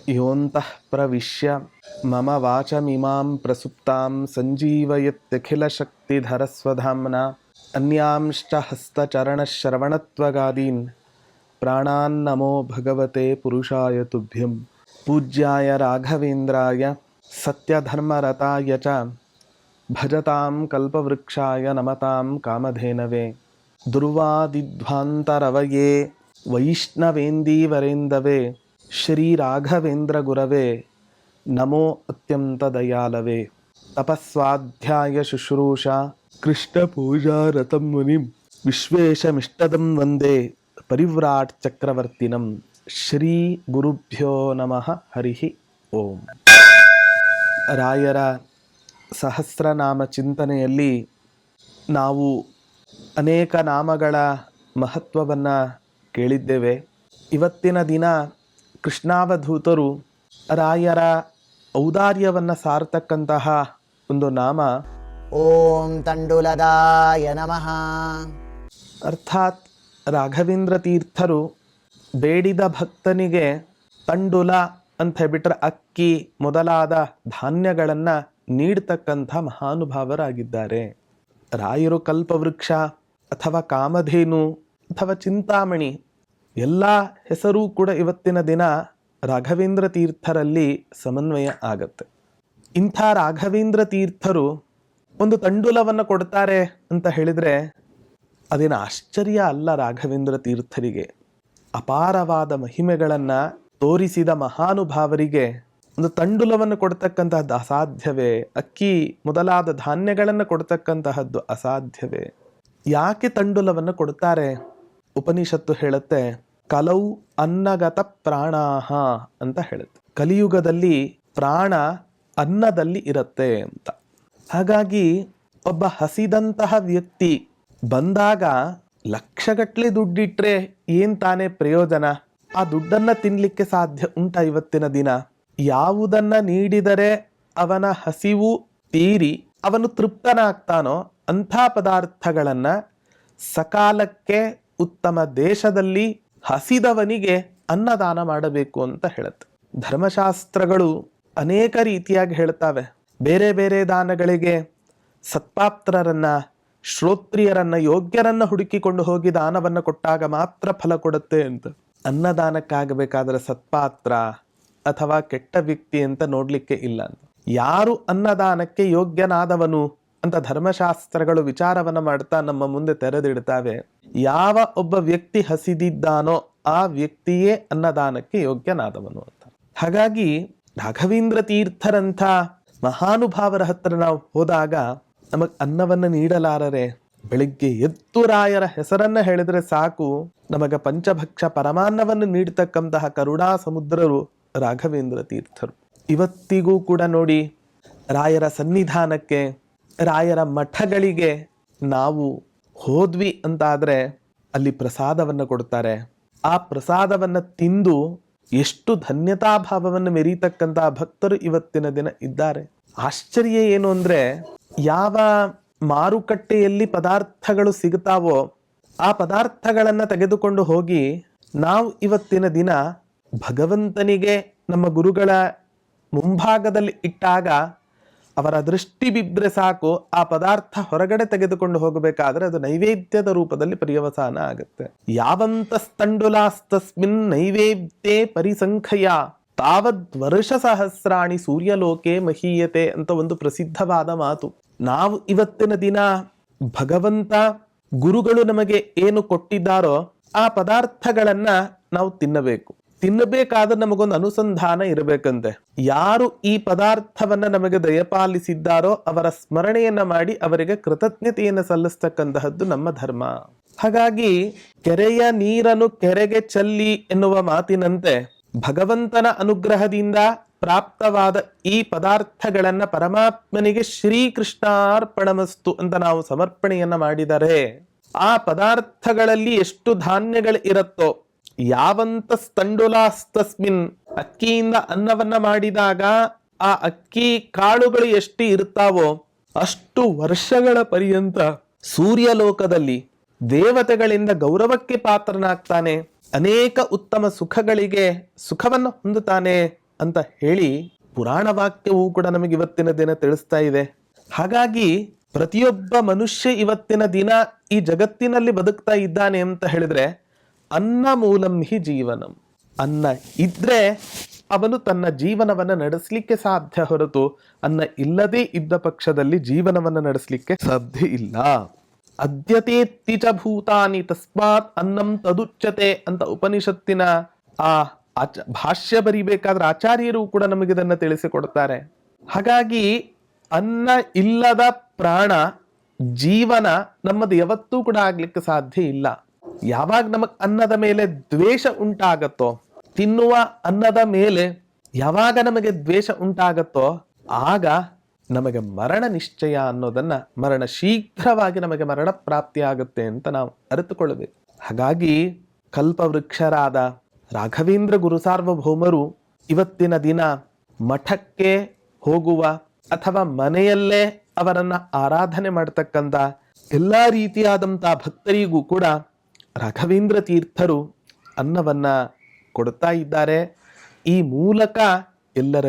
ಯೋಂತಃ ಪ್ರವಿಶ್ಯ ಮಮ ವಾಚಮಿಮಾಂ ಪ್ರಸುಪ್ತಾಂ ಸಂಜೀವಯತ್ಯಖಿಲಶಕ್ತಿಧರಸ್ವಧಾಮ್ನಾ ಅನ್ಯಾಂಶ್ಚ ಹಸ್ತಚರಣಶ್ರವಣತ್ವಗಾದೀನ್ ಪ್ರಾಣಾನ್ನಮೋ ಭಗವತೆ ಪುರುಷಾಯ ತುಭ್ಯಂ. ಪೂಜ್ಯಾಯ ರಾಘವೇಂದ್ರಾಯ ಸತ್ಯಧರ್ಮರತಾಯ ಚ ಭಜತಾಂ ಕಲ್ಪವೃಕ್ಷಾಯ ನಮತಾಂ ಕಾಮಧೇನವೇ. ದುರ್ವಾದಿಧ್ವಾಂತರವಯೇ ವೈಷ್ಣವೇಂದೀವರೇಂದವೇ ಶ್ರೀರಾಘವೇಂದ್ರ ಗುರವೇ ನಮೋ ಅತ್ಯಂತ ದಯಾಲವೇ. ತಪಸ್ವಾಧ್ಯಾಯ ಶುಶ್ರೂಷಾ ಕೃಷ್ಣ ಪೂಜಾರತಂ ಮುನಿಂ ವಿಶ್ವೇಶಮಿಷ್ಟದಂ ವಂದೇ ಪರಿವ್ರಾಟ್ ಚಕ್ರವರ್ತಿನಂ. ಶ್ರೀ ಗುರುಭ್ಯೋ ನಮಃ. ಹರಿ ಓಂ. ರಾಯರ ಸಹಸ್ರನಾಮ ಚಿಂತನೆಯಲ್ಲಿ ನಾವು ಅನೇಕ ನಾಮಗಳ ಮಹತ್ವವನ್ನು ಕೇಳಿದ್ದೇವೆ. ಇವತ್ತಿನ ದಿನ ಕೃಷ್ಣಾವಧೂತರು ರಾಯರ ಔದಾರ್ಯವನ್ನು ಸಾರ್ತಕ್ಕಂತಹ ಒಂದು ನಾಮ ಓಂ ತಂಡುಲದಾಯ ನಮಃ. ಅರ್ಥಾತ್ ರಾಘವೇಂದ್ರ ತೀರ್ಥರು ಬೇಡಿದ ಭಕ್ತನಿಗೆ ತಂಡುಲ ಅಂತ ಹೇಳ್ಬಿಟ್ರೆ ಅಕ್ಕಿ ಮೊದಲಾದ ಧಾನ್ಯಗಳನ್ನು ನೀಡ್ತಕ್ಕಂಥ ಮಹಾನುಭಾವರಾಗಿದ್ದಾರೆ. ರಾಯರು ಕಲ್ಪವೃಕ್ಷ ಅಥವಾ ಕಾಮಧೇನು ಅಥವಾ ಚಿಂತಾಮಣಿ ಎಲ್ಲ ಹೆಸರೂ ಕೂಡ ಇವತ್ತಿನ ದಿನ ರಾಘವೇಂದ್ರ ತೀರ್ಥರಲ್ಲಿ ಸಮನ್ವಯ ಆಗತ್ತೆ. ಇಂಥ ರಾಘವೇಂದ್ರ ತೀರ್ಥರು ಒಂದು ತಂಡುಲವನ್ನು ಕೊಡ್ತಾರೆ ಅಂತ ಹೇಳಿದರೆ ಅದೇನು ಆಶ್ಚರ್ಯ ಅಲ್ಲ. ರಾಘವೇಂದ್ರ ತೀರ್ಥರಿಗೆ ಅಪಾರವಾದ ಮಹಿಮೆಗಳನ್ನು ತೋರಿಸಿದ ಮಹಾನುಭಾವರಿಗೆ ಒಂದು ತಂಡುಲವನ್ನು ಕೊಡ್ತಕ್ಕಂತಹದ್ದು ಅಸಾಧ್ಯವೇ? ಅಕ್ಕಿ ಮೊದಲಾದ ಧಾನ್ಯಗಳನ್ನು ಕೊಡ್ತಕ್ಕಂತಹದ್ದು ಅಸಾಧ್ಯವೇ? ಯಾಕೆ ತಂಡುಲವನ್ನು ಕೊಡ್ತಾರೆ? ಉಪನಿಷತ್ತು ಹೇಳುತ್ತೆ, ಕಲೌ ಅನ್ನಗತ ಪ್ರಾಣಾಹ ಅಂತ ಹೇಳುತ್ತೆ. ಕಲಿಯುಗದಲ್ಲಿ ಪ್ರಾಣ ಅನ್ನದಲ್ಲಿ ಇರುತ್ತೆ ಅಂತ. ಹಾಗಾಗಿ ಒಬ್ಬ ಹಸಿದಂತಹ ವ್ಯಕ್ತಿ ಬಂದಾಗ ಲಕ್ಷಗಟ್ಟಲೆ ದುಡ್ಡಿಟ್ರೆ ಏನ್ ತಾನೇ ಪ್ರಯೋಜನ? ಆ ದುಡ್ಡನ್ನ ತಿನ್ಲಿಕ್ಕೆ ಸಾಧ್ಯ ಉಂಟ ಇವತ್ತಿನ ದಿನ? ಯಾವುದನ್ನ ನೀಡಿದರೆ ಅವನ ಹಸಿವು ತೀರಿ ಅವನು ತೃಪ್ತನಾಗ್ತಾನೋ ಅಂಥ ಪದಾರ್ಥಗಳನ್ನ ಸಕಾಲಕ್ಕೆ ಉತ್ತಮ ದೇಶದಲ್ಲಿ ಹಸಿದವನಿಗೆ ಅನ್ನದಾನ ಮಾಡಬೇಕು ಅಂತ ಹೇಳುತ್ತೆ. ಧರ್ಮಶಾಸ್ತ್ರಗಳು ಅನೇಕ ರೀತಿಯಾಗಿ ಹೇಳ್ತಾವೆ. ಬೇರೆ ಬೇರೆ ದಾನಗಳಿಗೆ ಸತ್ಪಾತ್ರರನ್ನ, ಶ್ರೋತ್ರಿಯರನ್ನ, ಯೋಗ್ಯರನ್ನ ಹುಡುಕಿಕೊಂಡು ಹೋಗಿ ದಾನವನ್ನು ಕೊಟ್ಟಾಗ ಮಾತ್ರ ಫಲ ಕೊಡುತ್ತೆ ಅಂತ. ಅನ್ನದಾನಕ್ಕಾಗಬೇಕಾದ್ರೆ ಸತ್ಪಾತ್ರ ಅಥವಾ ಕೆಟ್ಟ ವ್ಯಕ್ತಿ ಅಂತ ನೋಡ್ಲಿಕ್ಕೆ ಇಲ್ಲ ಅಂತ. ಯಾರು ಅನ್ನದಾನಕ್ಕೆ ಯೋಗ್ಯನಾದವನು ಅಂತ ಧರ್ಮಶಾಸ್ತ್ರಗಳು ವಿಚಾರವನ್ನ ಮಾಡ್ತಾ ನಮ್ಮ ಮುಂದೆ ತೆರೆದಿಡ್ತಾವೆ. ಯಾವ ಒಬ್ಬ ವ್ಯಕ್ತಿ ಹಸಿದಿದ್ದಾನೋ ಆ ವ್ಯಕ್ತಿಯೇ ಅನ್ನದಾನಕ್ಕೆ ಯೋಗ್ಯನಾದವನು ಅಂತ. ಹಾಗಾಗಿ ರಾಘವೇಂದ್ರ ತೀರ್ಥರಂಥ ಮಹಾನುಭಾವರ ಹತ್ರ ನಾವು ಹೋದಾಗ ನಮಗ್ ಅನ್ನವನ್ನು ನೀಡಲಾರರೆ, ಬೆಳಿಗ್ಗೆ ಎದ್ದು ರಾಯರ ಹೆಸರನ್ನ ಹೇಳಿದ್ರೆ ಸಾಕು ನಮಗ ಪಂಚಭಕ್ಷ ಪರಮಾನ್ನವನ್ನು ನೀಡತಕ್ಕಂತಹ ಕರುಣಾ ಸಮುದ್ರರು ರಾಘವೇಂದ್ರ ತೀರ್ಥರು. ಇವತ್ತಿಗೂ ಕೂಡ ನೋಡಿ, ರಾಯರ ಸನ್ನಿಧಾನಕ್ಕೆ, ರಾಯರ ಮಠಗಳಿಗೆ ನಾವು ಹೋದ್ವಿ ಅಂತಾದ್ರೆ ಅಲ್ಲಿ ಪ್ರಸಾದವನ್ನು ಕೊಡ್ತಾರೆ. ಆ ಪ್ರಸಾದವನ್ನು ತಿಂದು ಎಷ್ಟು ಧನ್ಯತಾಭಾವವನ್ನು ಮೆರೀತಕ್ಕಂತಹ ಭಕ್ತರು ಇವತ್ತಿನ ದಿನ ಇದ್ದಾರೆ. ಆಶ್ಚರ್ಯ ಏನು ಅಂದ್ರೆ, ಯಾವ ಮಾರುಕಟ್ಟೆಯಲ್ಲಿ ಪದಾರ್ಥಗಳು ಸಿಗುತ್ತಾವೋ ಆ ಪದಾರ್ಥಗಳನ್ನ ತೆಗೆದುಕೊಂಡು ಹೋಗಿ ನಾವು ಇವತ್ತಿನ ದಿನ ಭಗವಂತನಿಗೆ ನಮ್ಮ ಗುರುಗಳ ಮುಂಭಾಗದಲ್ಲಿ ಇಟ್ಟಾಗ ಅವರ ದೃಷ್ಟಿ ಬಿದ್ದರೆ ಸಾಕು ಆ ಪದಾರ್ಥ ಹೊರಗಡೆ ತೆಗೆದುಕೊಂಡು ಹೋಗಬೇಕಾದ್ರೆ ಅದು ನೈವೇದ್ಯದ ರೂಪದಲ್ಲಿ ಪರ್ಯವಸಾನ ಆಗುತ್ತೆ. ಯಾವಂತಸ್ತಂಡುಲಾಸ್ತಸ್ಮಿನ್ ನೈವೇದ್ಯೆ ಪರಿಸಂಖ್ಯ ತಾವದ್ ವರ್ಷ ಸಹಸ್ರಾಣಿ ಸೂರ್ಯಲೋಕೆ ಮಹೀಯತೆ ಅಂತ ಒಂದು ಪ್ರಸಿದ್ಧವಾದ ಮಾತು. ನಾವು ಇವತ್ತಿನ ದಿನ ಭಗವಂತ ಗುರುಗಳು ನಮಗೆ ಏನು ಕೊಟ್ಟಿದ್ದಾರೋ ಆ ಪದಾರ್ಥಗಳನ್ನ ನಾವು ತಿನ್ನಬೇಕಾದ್ರೆ ನಮಗೊಂದು ಅನುಸಂಧಾನ ಇರಬೇಕಂತೆ. ಯಾರು ಈ ಪದಾರ್ಥವನ್ನ ನಮಗೆ ದಯಪಾಲಿಸಿದ್ದಾರೋ ಅವರ ಸ್ಮರಣೆಯನ್ನ ಮಾಡಿ ಅವರಿಗೆ ಕೃತಜ್ಞತೆಯನ್ನು ಸಲ್ಲಿಸ್ತಕ್ಕಂತಹದ್ದು ನಮ್ಮ ಧರ್ಮ. ಹಾಗಾಗಿ ಕೆರೆಯ ನೀರನ್ನು ಕೆರೆಗೆ ಚೆಲ್ಲಿ ಎನ್ನುವ ಮಾತಿನಂತೆ ಭಗವಂತನ ಅನುಗ್ರಹದಿಂದ ಪ್ರಾಪ್ತವಾದ ಈ ಪದಾರ್ಥಗಳನ್ನ ಪರಮಾತ್ಮನಿಗೆ ಶ್ರೀಕೃಷ್ಣಾರ್ಪಣಮಸ್ತು ಅಂತ ನಾವು ಸಮರ್ಪಣೆಯನ್ನ ಮಾಡಿದರೆ ಆ ಪದಾರ್ಥಗಳಲ್ಲಿ ಎಷ್ಟು ಧಾನ್ಯಗಳು ಇರುತ್ತೋ, ಯಾವಂತಸ್ತಂಡುಲಾಸ್ತಸ್ಮಿನ್ ಅಕ್ಕಿಯಿಂದ ಅನ್ನವನ್ನ ಮಾಡಿದಾಗ ಆ ಅಕ್ಕಿ ಕಾಳುಗಳು ಎಷ್ಟು ಇರ್ತಾವೋ ಅಷ್ಟು ವರ್ಷಗಳ ಪರ್ಯಂತ ಸೂರ್ಯಲೋಕದಲ್ಲಿ ದೇವತೆಗಳಿಂದ ಗೌರವಕ್ಕೆ ಪಾತ್ರನಾಗ್ತಾನೆ, ಅನೇಕ ಉತ್ತಮ ಸುಖಗಳಿಗೆ ಸುಖವನ್ನು ಹೊಂದುತ್ತಾನೆ ಅಂತ ಹೇಳಿ ಪುರಾಣ ವಾಕ್ಯವೂ ಕೂಡ ನಮಗೆ ಇವತ್ತಿನ ದಿನ ತಿಳಿಸ್ತಾ ಇದೆ. ಹಾಗಾಗಿ ಪ್ರತಿಯೊಬ್ಬ ಮನುಷ್ಯ ಇವತ್ತಿನ ದಿನ ಈ ಜಗತ್ತಿನಲ್ಲಿ ಬದುಕ್ತಾ ಇದ್ದಾನೆ ಅಂತ ಹೇಳಿದ್ರೆ ಅನ್ನ ಮೂಲಂ ಹಿ ಜೀವನಂ. ಅನ್ನ ಇದ್ರೆ ಅವನು ತನ್ನ ಜೀವನವನ್ನ ನಡೆಸಲಿಕ್ಕೆ ಸಾಧ್ಯ, ಹೊರತು ಅನ್ನ ಇಲ್ಲದೇ ಇದ್ದ ಪಕ್ಷದಲ್ಲಿ ಜೀವನವನ್ನ ನಡೆಸಲಿಕ್ಕೆ ಸಾಧ್ಯ ಇಲ್ಲ. ಅದ್ಯತೇತ್ತಿ ಚ ಭೂತಾನಿ ತಸ್ಮಾತ್ ಅನ್ನಂ ತದುಚ್ಯತೆ ಅಂತ ಉಪನಿಷತ್ತಿನ ಆ ಭಾಷ್ಯ ಬರಿಬೇಕಾದ್ರೆ ಆಚಾರ್ಯರು ಕೂಡ ನಮಗಿದನ್ನ ತಿಳಿಸಿಕೊಡ್ತಾರೆ. ಹಾಗಾಗಿ ಅನ್ನ ಇಲ್ಲದ ಪ್ರಾಣ ಜೀವನ ನಮ್ಮದು ಯಾವತ್ತೂ ಕೂಡ ಆಗ್ಲಿಕ್ಕೆ ಸಾಧ್ಯ ಇಲ್ಲ. ಯಾವಾಗ ನಮಗ್ ಅನ್ನದ ಮೇಲೆ ದ್ವೇಷ ಉಂಟಾಗತ್ತೋ, ತಿನ್ನುವ ಅನ್ನದ ಮೇಲೆ ಯಾವಾಗ ನಮಗೆ ದ್ವೇಷ ಉಂಟಾಗತ್ತೋ ಆಗ ನಮಗೆ ಮರಣ ನಿಶ್ಚಯ ಅನ್ನೋದನ್ನ, ಮರಣ ಶೀಘ್ರವಾಗಿ ನಮಗೆ ಮರಣ ಪ್ರಾಪ್ತಿ ಆಗುತ್ತೆ ಅಂತ ನಾವು ಅರಿತುಕೊಳ್ಳಬೇಕು. ಹಾಗಾಗಿ ಕಲ್ಪವೃಕ್ಷರಾದ ರಾಘವೇಂದ್ರ ಗುರು ಸಾರ್ವಭೌಮರು ಇವತ್ತಿನ ದಿನ ಮಠಕ್ಕೆ ಹೋಗುವ ಅಥವಾ ಮನೆಯಲ್ಲೇ ಅವರನ್ನ ಆರಾಧನೆ ಮಾಡತಕ್ಕಂಥ ಎಲ್ಲಾ ರೀತಿಯಾದಂತಹ ಭಕ್ತರಿಗೂ ಕೂಡ ರಾಘವೇಂದ್ರ ತೀರ್ಥರು ಅನ್ನವನ್ನ ಕೊಡ್ತಾ ಇದ್ದಾರೆ. ಈ ಮೂಲಕ ಎಲ್ಲರ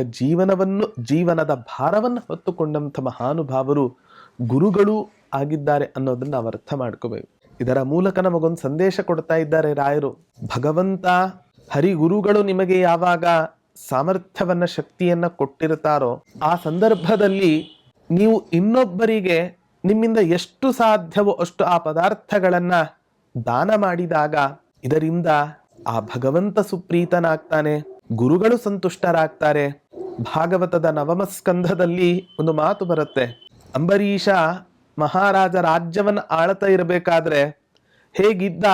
ಜೀವನದ ಭಾರವನ್ನು ಹೊತ್ತುಕೊಂಡಂಥ ಮಹಾನುಭಾವರು ಗುರುಗಳು ಆಗಿದ್ದಾರೆ ಅನ್ನೋದನ್ನ ನಾವು ಅರ್ಥ ಮಾಡ್ಕೋಬೇಕು. ಇದರ ಮೂಲಕ ನಮಗೊಂದು ಸಂದೇಶ ಕೊಡ್ತಾ ಇದ್ದಾರೆ ರಾಯರು. ಭಗವಂತ ಹರಿಗುರುಗಳು ನಿಮಗೆ ಯಾವಾಗ ಸಾಮರ್ಥ್ಯವನ್ನ ಶಕ್ತಿಯನ್ನ ಕೊಟ್ಟಿರ್ತಾರೋ ಆ ಸಂದರ್ಭದಲ್ಲಿ ನೀವು ಇನ್ನೊಬ್ಬರಿಗೆ ನಿಮ್ಮಿಂದ ಎಷ್ಟು ಸಾಧ್ಯವೋ ಅಷ್ಟು ಆ ಪದಾರ್ಥಗಳನ್ನ ದಾನ ಮಾಡಿದಾಗ ಇದರಿಂದ ಆ ಭಗವಂತ ಸುಪ್ರೀತನಾಗ್ತಾನೆ, ಗುರುಗಳು ಸಂತುಷ್ಟರಾಗ್ತಾರೆ. ಭಾಗವತದ ನವಮ ಸ್ಕಂಧದಲ್ಲಿ ಒಂದು ಮಾತು ಬರುತ್ತೆ. ಅಂಬರೀಷ ಮಹಾರಾಜ ರಾಜ್ಯವನ್ನ ಆಳ್ತಾ ಇರಬೇಕಾದ್ರೆ ಹೇಗಿದ್ದ,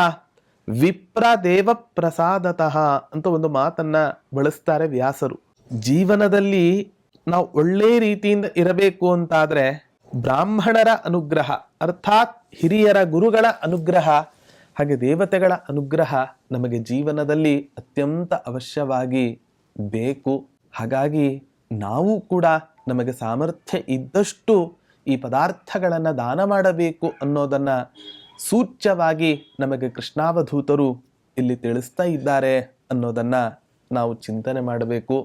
ವಿಪ್ರ ದೇವ ಪ್ರಸಾದತಃ ಅಂತ ಒಂದು ಮಾತನ್ನ ಬಳಸ್ತಾರೆ ವ್ಯಾಸರು. ಜೀವನದಲ್ಲಿ ನಾವು ಒಳ್ಳೆ ರೀತಿಯಿಂದ ಇರಬೇಕು ಅಂತಾದ್ರೆ ಬ್ರಾಹ್ಮಣರ ಅನುಗ್ರಹ, ಅರ್ಥಾತ್ ಹಿರಿಯರ ಗುರುಗಳ ಅನುಗ್ರಹ ಹಾಗೆ ದೇವತೆಗಳ ಅನುಗ್ರಹ ನಮಗೆ ಜೀವನದಲ್ಲಿ ಅತ್ಯಂತ ಅವಶ್ಯವಾಗಿ ಬೇಕು. ಹಾಗಾಗಿ ನಾವು ಕೂಡ ನಮಗೆ ಸಾಮರ್ಥ್ಯ ಇದ್ದಷ್ಟು ಈ ಪದಾರ್ಥಗಳನ್ನು ದಾನ ಮಾಡಬೇಕು ಅನ್ನೋದನ್ನ ಸೂಚ್ಯವಾಗಿ ನಮಗೆ ಕೃಷ್ಣಾವಧೂತರು ಇಲ್ಲಿ ತಿಳಿಸ್ತಾ ಇದ್ದಾರೆ ಅನ್ನೋದನ್ನ ನಾವು ಚಿಂತನೆ ಮಾಡಬೇಕು.